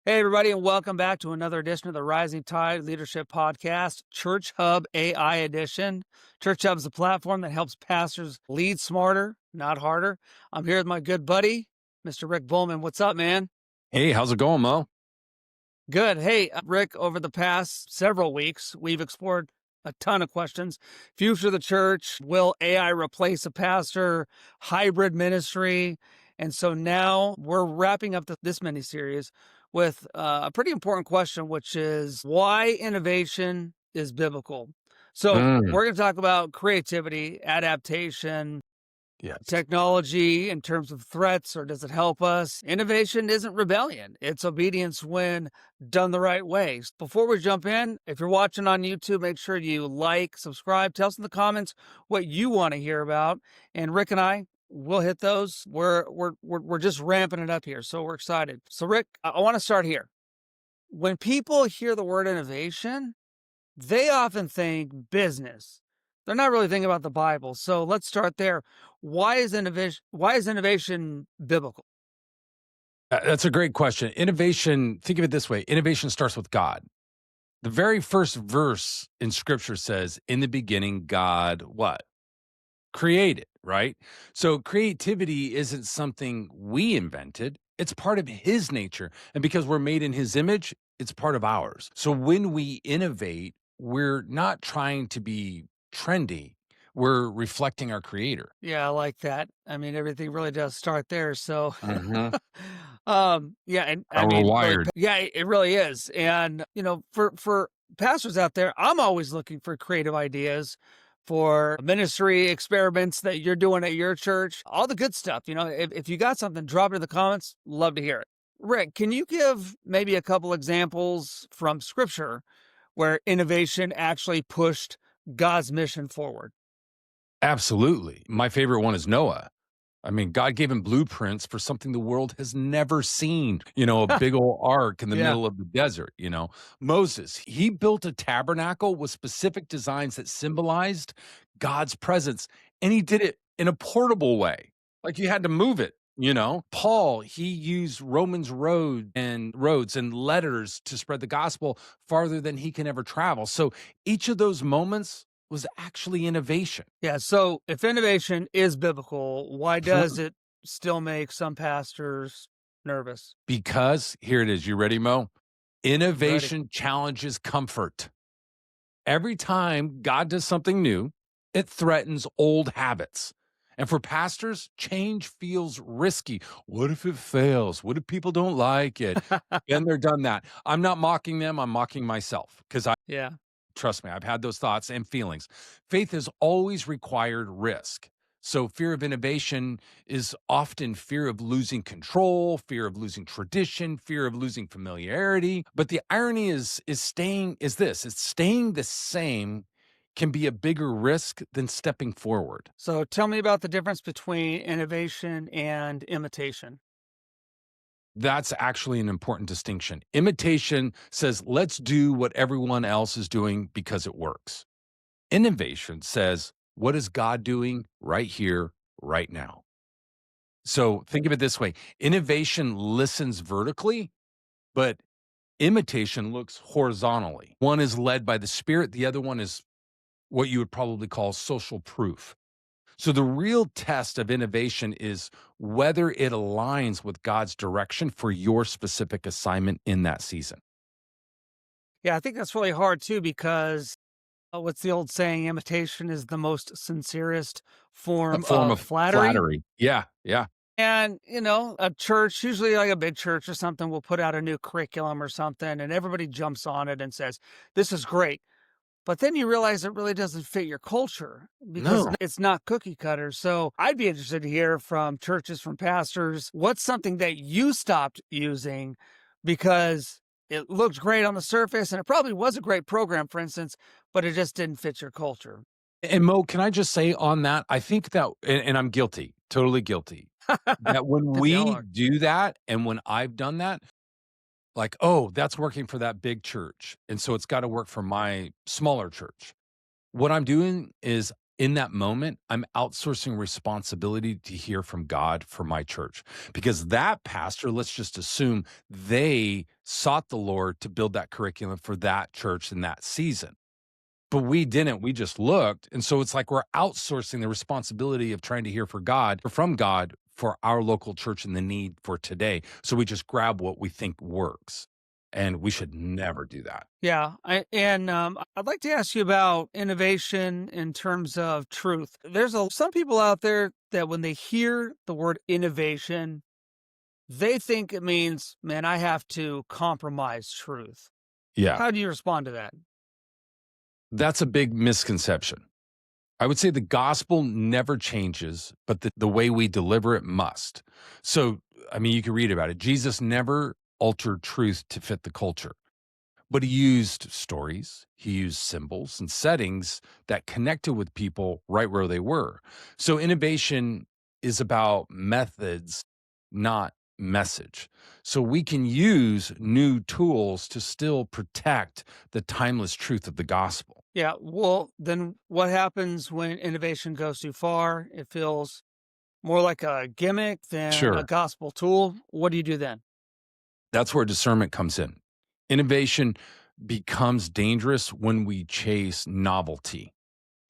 Hey, everybody, and welcome back to another edition of the Rising Tide Leadership Podcast, Church Hub AI Edition. Church Hub is a platform that helps pastors lead smarter, not harder. I'm here with my good buddy, Mr. Rick Bullman. What's up, man? Hey, how's it going, Mo? Good. Hey, Rick, over the past several weeks, we've explored a ton of questions. Future of the church, will AI replace a pastor, hybrid ministry? And so now we're wrapping up this mini series with a pretty important question, which is why innovation is biblical. So Mm, we're going to talk about creativity, adaptation, yes. technology in terms of threats, or does it help us? Innovation isn't rebellion. It's obedience when done the right way. Before we jump in, if you're watching on YouTube, make sure you like, subscribe, tell us in the comments what you want to hear about. And Rick and I will hit those. We're just ramping it up here. So we're excited. So Rick, I want to start here. When people hear the word innovation, they often think business. They're not really thinking about the Bible. So let's start there. Why is innovation biblical? That's a great question. Innovation, think of it this way, innovation starts with God. The very first verse in scripture says, in the beginning, God what? Created, right? So creativity isn't something we invented. It's part of his nature. And because we're made in his image, it's part of ours. So when we innovate, we're not trying to be trendy. We're reflecting our creator. Yeah, I like that. I mean, everything really does start there. So, Mhm. yeah, and I How we're mean, really, wired. yeah, it really is. And for pastors out there, I'm always looking for creative ideas for ministry experiments that you're doing at your church. All the good stuff. If you got something, drop it in the comments. Love to hear it. Rick, can you give maybe a couple examples from Scripture where innovation actually pushed God's mission forward? Absolutely. My favorite one is Noah. I mean, God gave him blueprints for something the world has never seen, a big old ark in the Yeah. middle of the desert. Moses, he built a tabernacle with specific designs that symbolized God's presence, and he did it in a portable way. Like you had to move it. Paul, he used roads and letters to spread the gospel farther than he can ever travel. So each of those moments was actually innovation. Yeah. So if innovation is biblical, why does Mhm. it still make some pastors nervous? Because here it is. You ready, Mo? I'm ready. Innovation challenges comfort. Every time God does something new, it threatens old habits. And for pastors, change feels risky. What if it fails? What if people don't like it? Been there, done that. I'm not mocking them. I'm mocking myself because Yeah. trust me, I've had those thoughts and feelings. Faith has always required risk. So, fear of innovation is often fear of losing control, fear of losing tradition, fear of losing familiarity. But the irony is staying the same can be a bigger risk than stepping forward. So tell me about the difference between innovation and imitation. That's actually an important distinction. Imitation says, let's do what everyone else is doing because it works. Innovation says, what is God doing right here, right now? So think of it this way, innovation listens vertically, but imitation looks horizontally. One is led by the spirit, the other one is what you would probably call social proof. So the real test of innovation is whether it aligns with God's direction for your specific assignment in that season. Yeah, I think that's really hard too because what's the old saying? Imitation is the most sincerest A form form of of flattery. flattery. Yeah, yeah. And, a church, usually like a big church or something, will put out a new curriculum or something, and everybody jumps on it and says, this is great. But then you realize it really doesn't fit your culture because No. it's not cookie cutter. So I'd be interested to hear from churches, from pastors, what's something that you stopped using because it looked great on the surface and it probably was a great program, for instance, but it just didn't fit your culture. And Mo, can I just say on that, I think that, and I'm guilty, totally guilty, that when We all we are. do that and when I've done that, like, oh, that's working for that big church. And so it's got to work for my smaller church. What I'm doing is In that moment, I'm outsourcing responsibility to hear from God for my church because that pastor, let's just assume they sought the Lord to build that curriculum for that church in that season. But we didn't. We just looked. And so it's like we're outsourcing the responsibility of trying to hear from God for our local church and the need for today. So we just grab what we think works. And we should never do that. Yeah, I'd like to ask you about innovation in terms of truth. There's some people out there that when they hear the word innovation, they think it means, man, I have to compromise truth. Yeah. How do you respond to that? That's a big misconception. I would say the gospel never changes, but the way we deliver it must. So, I mean, you can read about it. Jesus never altered truth to fit the culture. But he used stories, he used symbols and settings that connected with people right where they were. So innovation is about methods, not message. So we can use new tools to still protect the timeless truth of the gospel. Yeah, well, then what happens when innovation goes too far? It feels more like a gimmick than a Sure. gospel tool. What do you do then? That's where discernment comes in. Innovation becomes dangerous when we chase novelty.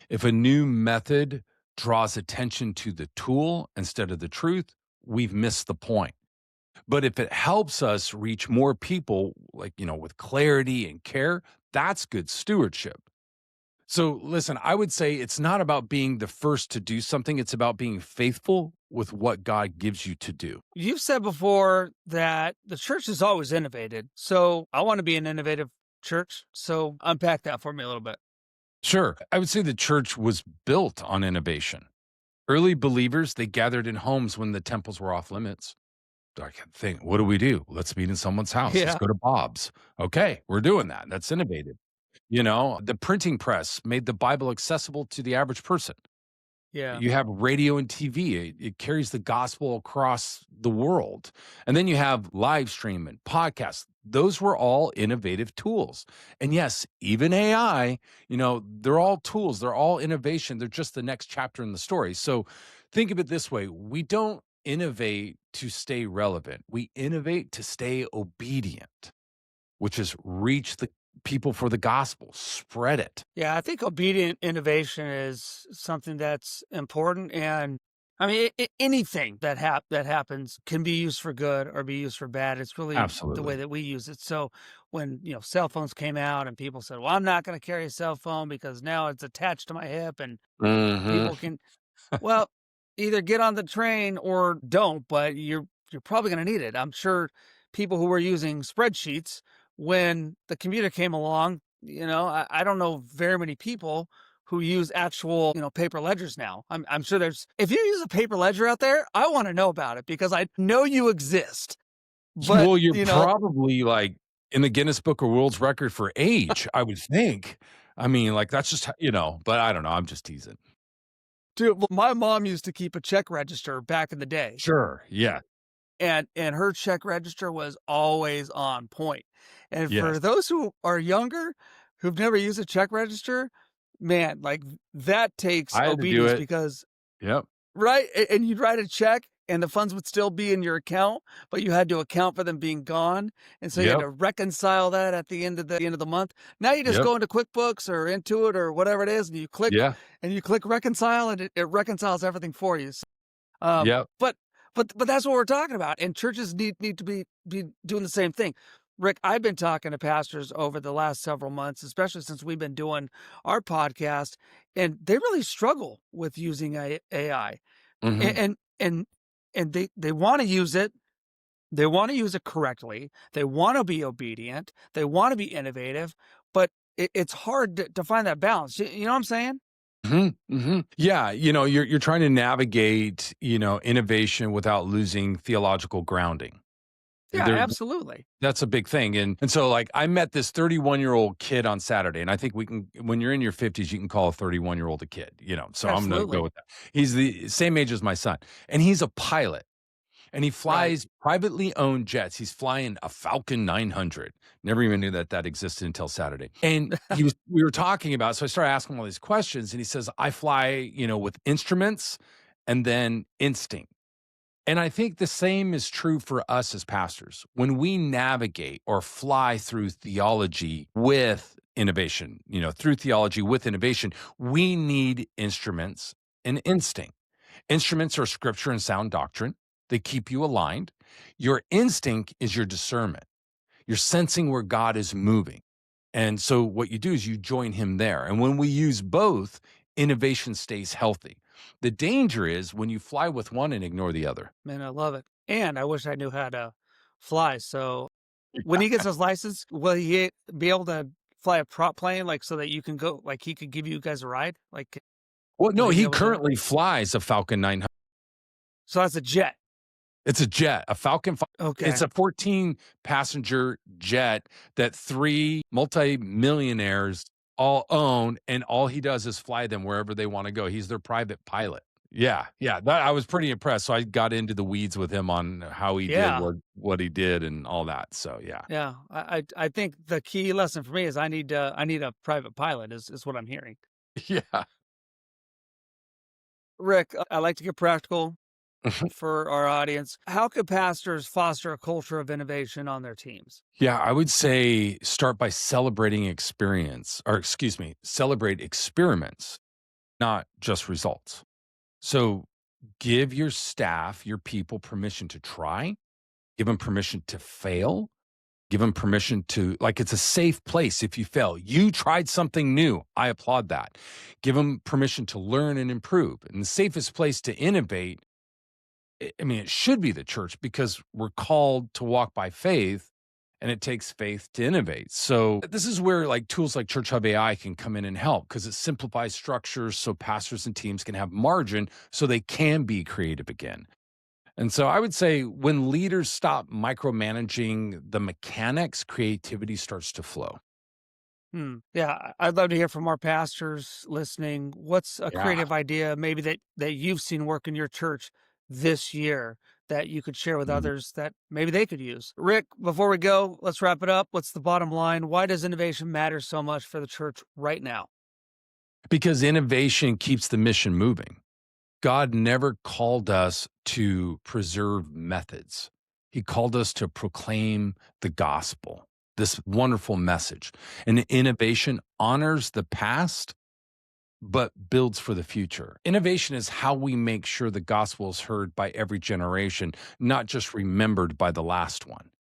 If a new method draws attention to the tool instead of the truth, we've missed the point. But if it helps us reach more people, like, with clarity and care, that's good stewardship. So, listen, I would say it's not about being the first to do something, it's about being faithful with what God gives you to do. You've said before that the church has always innovated. So I want to be an innovative church. So unpack that for me a little bit. Sure, I would say the church was built on innovation. Early believers, they gathered in homes when the temples were off limits. I can think, what do we do? Let's meet in someone's house. Let's Yeah. go to Bob's. Okay, we're doing that. That's innovative. The printing press made the Bible accessible to the average person. Yeah. You have radio and TV. It carries the gospel across the world. And then you have live stream and podcasts. Those were all innovative tools. And yes, even AI, they're all tools. They're all innovation. They're just the next chapter in the story. So think of it this way. We don't innovate to stay relevant. We innovate to stay obedient, which is reach the people for the gospel, spread it. Yeah. I think obedient innovation is something that's important. And I mean, anything that happens can be used for good or be used for bad. It's really the way Absolutely. that we use it. So when, cell phones came out and people said, well, I'm not going to carry a cell phone because now it's attached to my hip and Mhm. people can, well, either get on the train or don't, but you're probably gonna need it. I'm sure people who were using spreadsheets when the computer came along, I don't know very many people who use actual, paper ledgers now. I'm sure there's if you use a paper ledger out there, I wanna know about it because I know you exist. But, Well, you're probably, like, in the Guinness Book of World's Record for age, I would think. I mean, like, that's just but I don't know, I'm just teasing. dude, well, my mom used to keep a check register back in the day. Sure, yeah, And her check register was always on point. And yes. for those who are younger, who've never used a check register, man, like, that takes I had to do obedience it. because Yep, right? And you'd write a check and the funds would still be in your account, but you had to account for them being gone, and so you had yep, to reconcile that at the end of the month. Now you just yep, go into QuickBooks or Intuit or whatever it is, yeah, and you click reconcile, and it reconciles everything for you. Um, yep, but but that's what we're talking about, and churches need to be doing the same thing. Rick, I've been talking to pastors over the last several months, especially since we've been doing our podcast, and they really struggle with using AI, mhm, and and and they want to use it. They want to use it correctly. They want to be obedient. They want to be innovative, but it's hard to find that balance. You know what I'm saying? mhm, mhm. Yeah, you're trying to navigate, innovation without losing theological grounding. Yeah, There absolutely. That's a big thing, and so, like, I met this 31-year-old kid on Saturday, and I think we can when you're in your 50s, you can call a 31-year-old a kid, so I'm gonna go Absolutely. with that. He's the same age as my son, and he's a pilot, and he Right. flies privately owned jets. He's flying a Falcon 900. Never even knew that that existed until Saturday. And we were talking about, so I started asking him all these questions, and he says, I fly, with instruments and then instinct. And I think the same is true for us as pastors. When we navigate or fly through theology with innovation, through theology with innovation, we need instruments and instinct. Instruments are scripture and sound doctrine. They keep you aligned. Your instinct is your discernment. You're sensing where God is moving. And so what you do is you join him there. And when we use both, innovation stays healthy. The danger is when you fly with one and ignore the other. Man, I love it. And I wish I knew how to fly. So when he gets his license, will he be able to fly a prop plane, like so that you can go, like he could give you guys a ride? Like, Well, will no, he be he able to do that? currently flies a Falcon 900. So that's a jet. It's a jet, a Falcon. It's Okay. a 14 passenger jet that three multimillionaires all own, and all he does is fly them wherever they want to go. He's their private pilot. Yeah, yeah, that I was pretty impressed. So I got into the weeds with him on how he did Yeah. what he did and all that. So yeah, Yeah. I think the key lesson for me is I need a private pilot is what I'm hearing. yeah. Rick, I like to get practical for our audience. How could pastors foster a culture of innovation on their teams? Yeah, I would say start by celebrate experiments, not just results. So give your staff, your people permission to try, give them permission to fail, give them permission to, like, it's a safe place if you fail. You tried something new. I applaud that. Give them permission to learn and improve. And the safest place to innovate, I mean, it should be the church because we're called to walk by faith and it takes faith to innovate. So this is where like tools like Church Hub AI can come in and help because it simplifies structures so pastors and teams can have margin so they can be creative again. And so I would say when leaders stop micromanaging the mechanics, creativity starts to flow. Yeah, I'd love to hear from our pastors listening. What's a Yeah. creative idea maybe that you've seen work in your church this year that you could share with Mhm. others that maybe they could use? Rick, before we go, let's wrap it up. What's the bottom line? Why does innovation matter so much for the church right now? Because innovation keeps the mission moving. God never called us to preserve methods. He called us to proclaim the gospel, this wonderful message. And innovation honors the past, but builds for the future. Innovation is how we make sure the gospel is heard by every generation, not just remembered by the last one.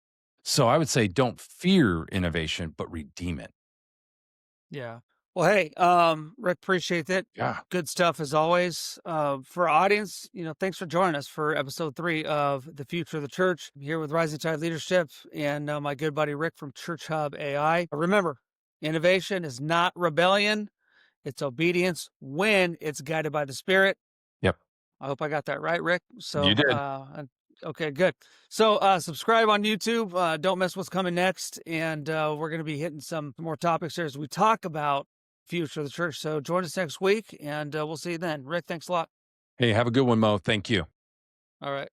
So I would say don't fear innovation, but redeem it. Yeah. Well, hey, Rick, appreciate it. Yeah. Good stuff as always. For our audience, thanks for joining us for episode 3 of The Future of the Church. I'm here with Rising Tide Leadership and my good buddy Rick from Church Hub AI. Remember, innovation is not rebellion, it's obedience when it's guided by the Spirit. Yep. I hope I got that right, Rick. You So, did. okay, good. So, subscribe on YouTube. Don't miss what's coming next. And we're going to be hitting some more topics here as we talk about future of the church. So, join us next week, and we'll see you then. Rick, thanks a lot. Hey, have a good one, Mo. Thank you. All right.